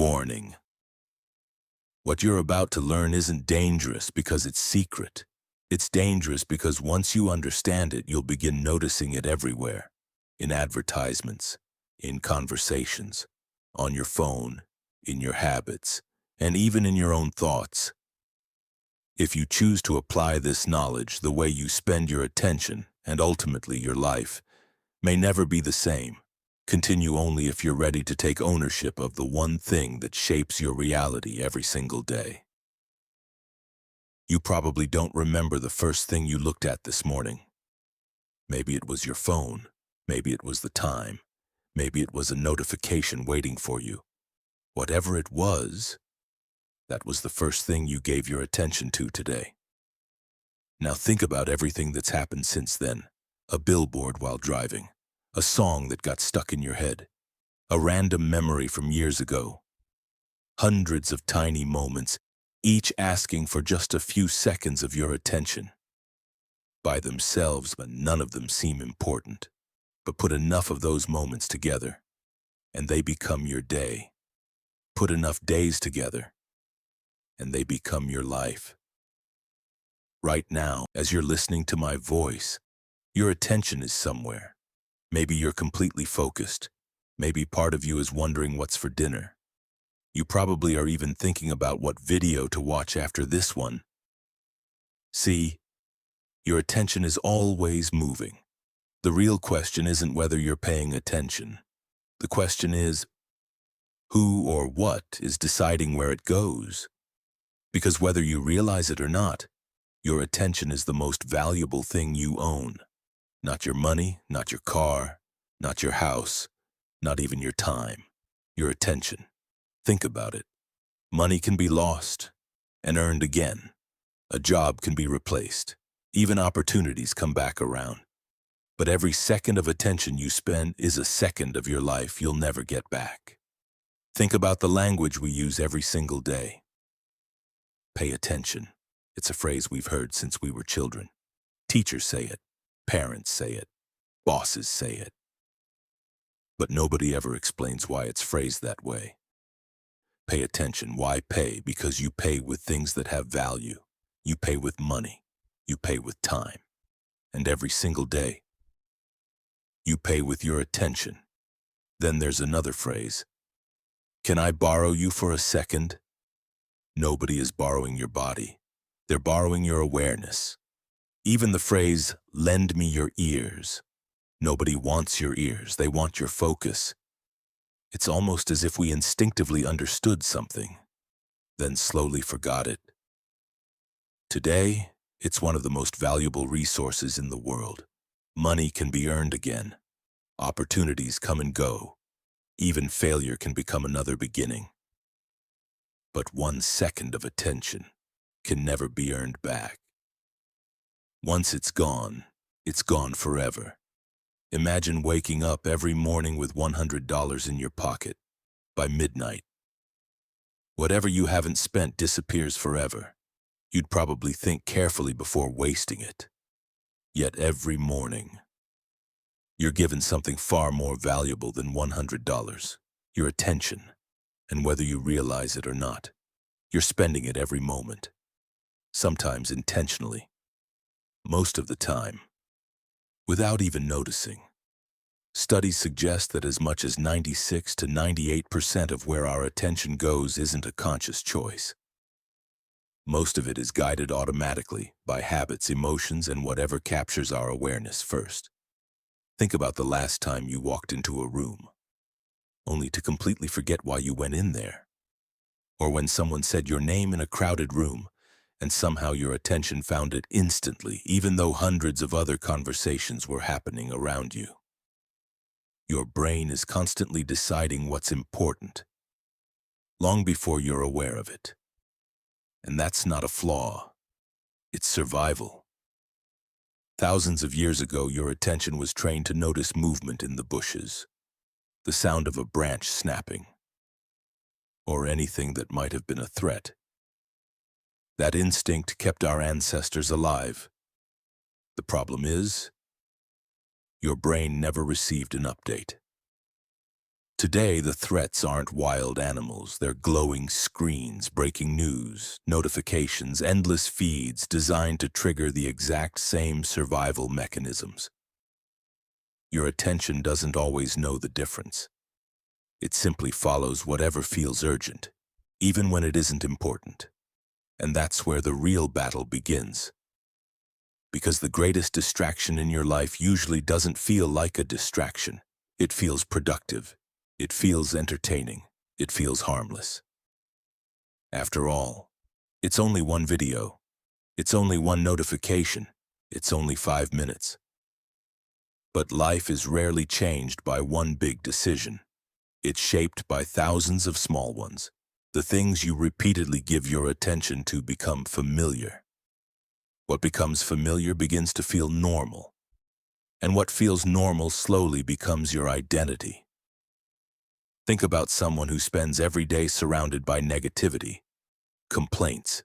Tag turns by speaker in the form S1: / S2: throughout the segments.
S1: Warning. What you're about to learn isn't dangerous because it's secret. It's dangerous because once you understand it, you'll begin noticing it everywhere. In advertisements, in conversations, on your phone, in your habits, and even in your own thoughts. If you choose to apply this knowledge, the way you spend your attention, and ultimately your life, may never be the same. Continue only if you're ready to take ownership of the one thing that shapes your reality every single day. You probably don't remember the first thing you looked at this morning. Maybe it was your phone. Maybe it was the time. Maybe it was a notification waiting for you. Whatever it was, that was the first thing you gave your attention to today. Now think about everything that's happened since then. A billboard while driving. A song that got stuck in your head. A random memory from years ago. Hundreds of tiny moments, each asking for just a few seconds of your attention. By themselves, but none of them seem important. But put enough of those moments together, and they become your day. Put enough days together, and they become your life. Right now, as you're listening to my voice, your attention is somewhere. Maybe you're completely focused. Maybe part of you is wondering what's for dinner. You probably are even thinking about what video to watch after this one. See, your attention is always moving. The real question isn't whether you're paying attention. The question is, who or what is deciding where it goes? Because whether you realize it or not, your attention is the most valuable thing you own. Not your money, not your car, not your house, not even your time. Your attention. Think about it. Money can be lost and earned again. A job can be replaced. Even opportunities come back around. But every second of attention you spend is a second of your life you'll never get back. Think about the language we use every single day. Pay attention. It's a phrase we've heard since we were children. Teachers say it. Parents say it. Bosses say it. But nobody ever explains why it's phrased that way. Pay attention. Why pay? Because you pay with things that have value. You pay with money. You pay with time. And every single day, you pay with your attention. Then there's another phrase. Can I borrow you for a second? Nobody is borrowing your body. They're borrowing your awareness. Even the phrase, lend me your ears. Nobody wants your ears. They want your focus. It's almost as if we instinctively understood something, then slowly forgot it. Today, it's one of the most valuable resources in the world. Money can be earned again. Opportunities come and go. Even failure can become another beginning. But 1 second of attention can never be earned back. Once it's gone forever. Imagine waking up every morning with $100 in your pocket. By midnight, whatever you haven't spent disappears forever. You'd probably think carefully before wasting it. Yet every morning, you're given something far more valuable than $100, your attention. And whether you realize it or not, you're spending it every moment. Sometimes intentionally. Most of the time, without even noticing. Studies suggest that as much as 96 to 98% of where our attention goes isn't a conscious choice. Most of it is guided automatically by habits, emotions, and whatever captures our awareness first. Think about the last time you walked into a room, only to completely forget why you went in there. Or when someone said your name in a crowded room, and somehow your attention found it instantly, even though hundreds of other conversations were happening around you. Your brain is constantly deciding what's important, long before you're aware of it. And that's not a flaw. It's survival. Thousands of years ago, your attention was trained to notice movement in the bushes, the sound of a branch snapping, or anything that might have been a threat. That instinct kept our ancestors alive. The problem is, your brain never received an update. Today, the threats aren't wild animals. They're glowing screens, breaking news, notifications, endless feeds designed to trigger the exact same survival mechanisms. Your attention doesn't always know the difference. It simply follows whatever feels urgent, even when it isn't important. And that's where the real battle begins. Because the greatest distraction in your life usually doesn't feel like a distraction. It feels productive. It feels entertaining. It feels harmless. After all, it's only one video. It's only one notification. It's only 5 minutes. But life is rarely changed by one big decision. It's shaped by thousands of small ones. The things you repeatedly give your attention to become familiar. What becomes familiar begins to feel normal. And what feels normal slowly becomes your identity. Think about someone who spends every day surrounded by negativity, complaints,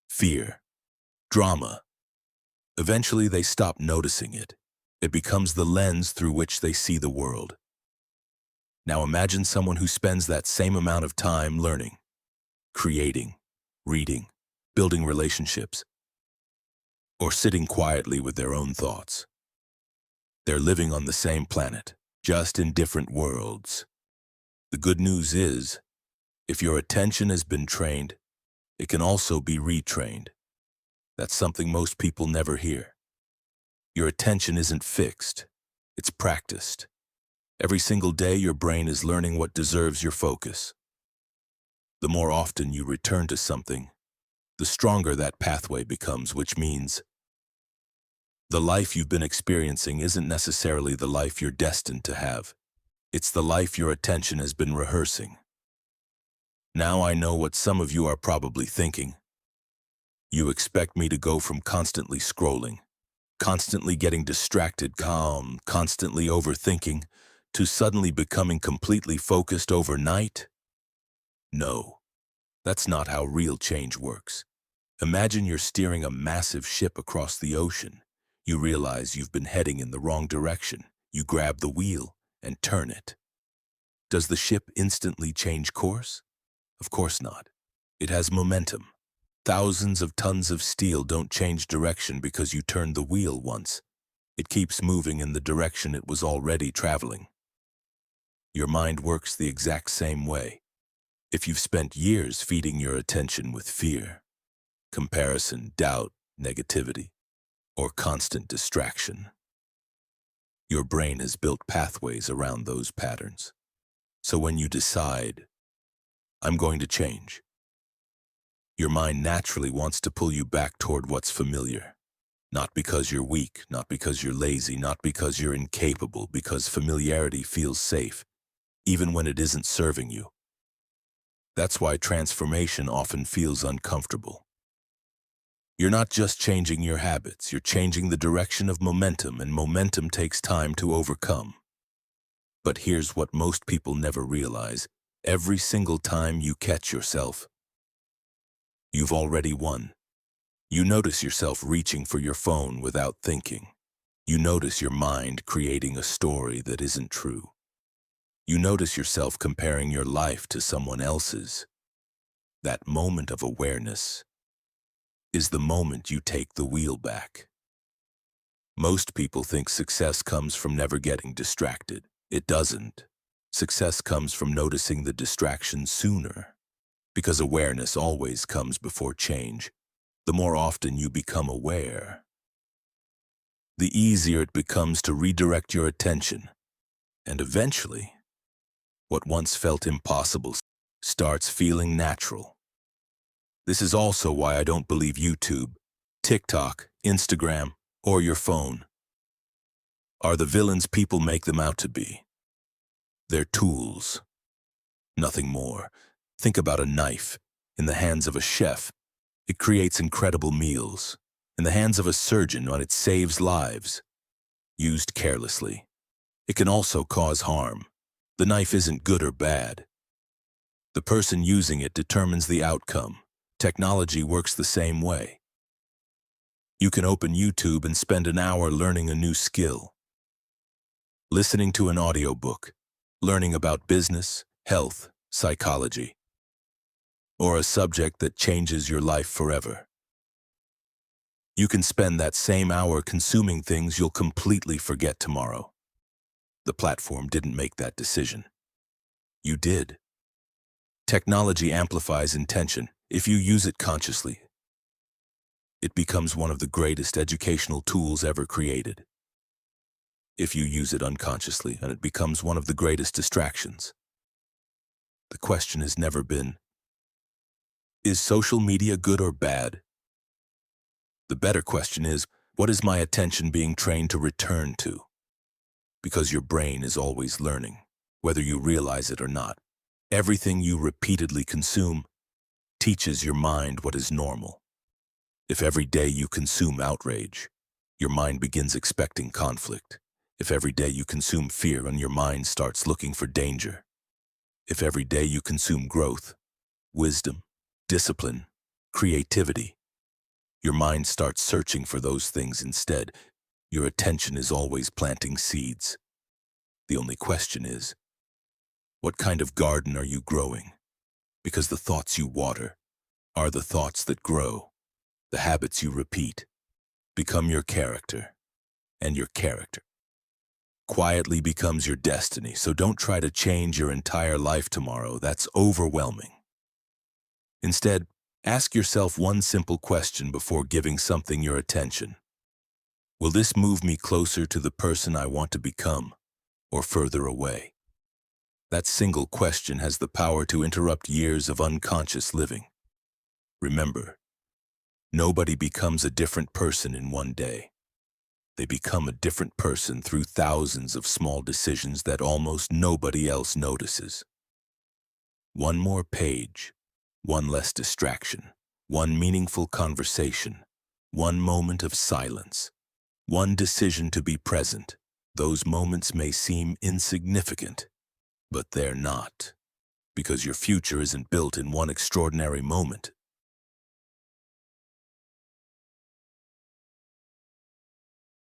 S1: fear, drama. Eventually they stop noticing it. It becomes the lens through which they see the world. Now imagine someone who spends that same amount of time learning, creating, reading, building relationships, or sitting quietly with their own thoughts. They're living on the same planet, just in different worlds. The good news is, if your attention has been trained, it can also be retrained. That's something most people never hear. Your attention isn't fixed, it's practiced. Every single day your brain is learning what deserves your focus. The more often you return to something, the stronger that pathway becomes, which means the life you've been experiencing isn't necessarily the life you're destined to have. It's the life your attention has been rehearsing. Now I know what some of you are probably thinking. You expect me to go from constantly scrolling, constantly getting distracted, constantly overthinking, to suddenly becoming completely focused overnight? No, that's not how real change works. Imagine you're steering a massive ship across the ocean. You realize you've been heading in the wrong direction. You grab the wheel and turn it. Does the ship instantly change course? Of course not. It has momentum. Thousands of tons of steel don't change direction because you turned the wheel once. It keeps moving in the direction it was already traveling. Your mind works the exact same way. If you've spent years feeding your attention with fear, comparison, doubt, negativity, or constant distraction, your brain has built pathways around those patterns. So when you decide, I'm going to change, your mind naturally wants to pull you back toward what's familiar. Not because you're weak, not because you're lazy, not because you're incapable, because familiarity feels safe, even when it isn't serving you. That's why transformation often feels uncomfortable. You're not just changing your habits, you're changing the direction of momentum, and momentum takes time to overcome. But here's what most people never realize. Every single time you catch yourself, you've already won. You notice yourself reaching for your phone without thinking. You notice your mind creating a story that isn't true. You notice yourself comparing your life to someone else's. That moment of awareness is the moment you take the wheel back. Most people think success comes from never getting distracted. It doesn't. Success comes from noticing the distraction sooner, because awareness always comes before change. The more often you become aware, the easier it becomes to redirect your attention, and eventually, what once felt impossible starts feeling natural. This is also why I don't believe YouTube, TikTok, Instagram, or your phone are the villains people make them out to be. They're tools, nothing more. Think about a knife in the hands of a chef. It creates incredible meals. In the hands of a surgeon, it saves lives. Used carelessly, it can also cause harm. The knife isn't good or bad. The person using it determines the outcome. Technology works the same way. You can open YouTube and spend an hour learning a new skill, listening to an audiobook, learning about business, health, psychology, or a subject that changes your life forever. You can spend that same hour consuming things you'll completely forget tomorrow. The platform didn't make that decision. You did. Technology amplifies intention. If you use it consciously, it becomes one of the greatest educational tools ever created. If you use it unconsciously, and it becomes one of the greatest distractions. The question has never been, is social media good or bad? The better question is, what is my attention being trained to return to? Because your brain is always learning, whether you realize it or not. Everything you repeatedly consume teaches your mind what is normal. If every day you consume outrage, your mind begins expecting conflict. If every day you consume fear and your mind starts looking for danger. If every day you consume growth, wisdom, discipline, creativity, your mind starts searching for those things instead. Your attention is always planting seeds. The only question is, what kind of garden are you growing? Because the thoughts you water are the thoughts that grow. The habits you repeat become your character, and your character quietly becomes your destiny. So don't try to change your entire life tomorrow. That's overwhelming. Instead, ask yourself one simple question before giving something your attention. Will this move me closer to the person I want to become, or further away? That single question has the power to interrupt years of unconscious living. Remember, nobody becomes a different person in one day. They become a different person through thousands of small decisions that almost nobody else notices. One more page, one less distraction, one meaningful conversation, one moment of silence, one decision to be present. Those moments may seem insignificant, but they're not, because your future isn't built in one extraordinary moment.